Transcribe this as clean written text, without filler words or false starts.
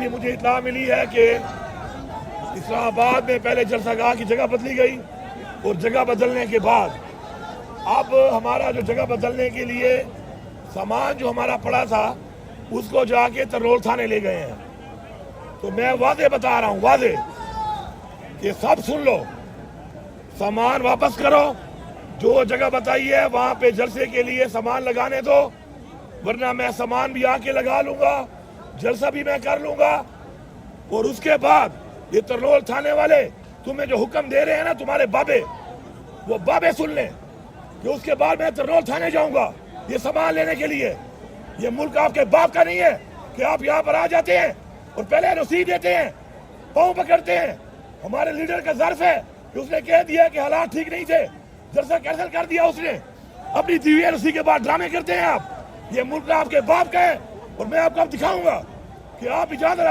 ابھی مجھے اطلاع ملی ہے کہ اسلام آباد میں پہلے جلسہ گاہ کی جگہ بدلی گئی اور جگہ بدلنے کے بعد اب ہمارا جو جگہ بدلنے کے لیے سامان جو ہمارا پڑا تھا اس کو جا کے ترنول تھانے لے گئے ہیں. تو میں واضح بتا رہا ہوں، واضح کہ سب سن لو، سامان واپس کرو. جو جگہ بتائی ہے وہاں پہ جلسے کے لیے سامان لگانے دو، ورنہ میں سامان بھی آ کے لگا لوں گا، جلسہ بھی میں کر لوں گا. اور اس کے بعد یہ ترنول تھانے والے تمہیں جو حکم دے رہے ہیں نا تمہارے بابے، وہ بابے سن لیں کہ اس کے بعد میں ترنول تھانے جاؤں گا یہ سامان لینے کے لیے. یہ ملک آپ کے باپ کا نہیں ہے کہ آپ یہاں پر آ جاتے ہیں اور پہلے رسید دیتے ہیں، پاؤں پکڑتے ہیں. ہمارے لیڈر کا ظرف ہے کہ اس نے کہہ دیا کہ حالات ٹھیک نہیں تھے، جلسہ کینسل کر دیا اس نے. اپنی دی ہوئی رسی کے بعد ڈرامے کرتے ہیں آپ. یہ ملک آپ کے باپ کا ہے اور میں آپ کو اب دکھاؤں گا کہ آپ اجازت